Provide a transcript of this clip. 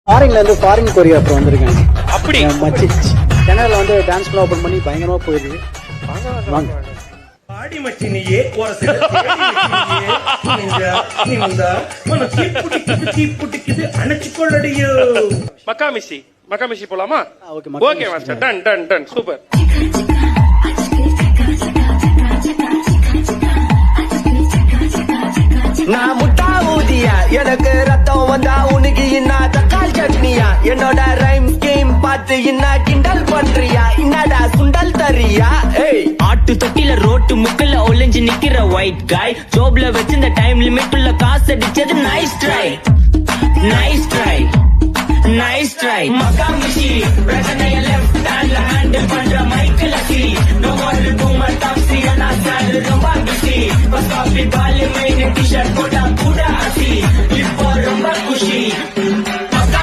ஃபாரின்ல இருந்து foreign choreographer வந்திருக்காங்க. அப்படி மச்சி சென்னையில வந்து டான்ஸ் கிளப் ஓபன் பண்ணி பயங்கரமா போயிருக்கு. வாங்க ஆடி மச்சினியே ஓரத்துல தீப்புட்டிக்குது அணைச்சுக்கொள்ளடியோ. மக்காமிஷி போலாமா? Okay okay master, done done done, super. நான் முட்டா ஊதியா, எனக்கு ரத்தம் வந்தா உனக்கு இன்னா தக்காளி சட்னியா, என்னோட ரைம் ஸ்கீம் பார்த்து இன்னா கிண்டல் பண்றியா, என்னடா சுண்டல் தரியா? ஆட்டு தொட்டில ரோட்டு முக்கல ஒளிஞ்சு நிக்கிற ஒயிட் காய், ஜோப்ல வச்சிருந்த டைம் லிமிட் உள்ள காசு அடிச்சது nice try, nice try, nice try. மக்காமிஷி பிரச்சனைய லெஃப்ட் ஹேண்ட்ல ஹேண்டில் பண்ற மைக்கேல் அசிலி, no what to my taxi and salary ரொம்ப பிஸி, பஸ் காபி பால் மெயின் டி-ஷர்ட் போட்டா கூட அசிலி, இப்போ ரொம்ப குஷி.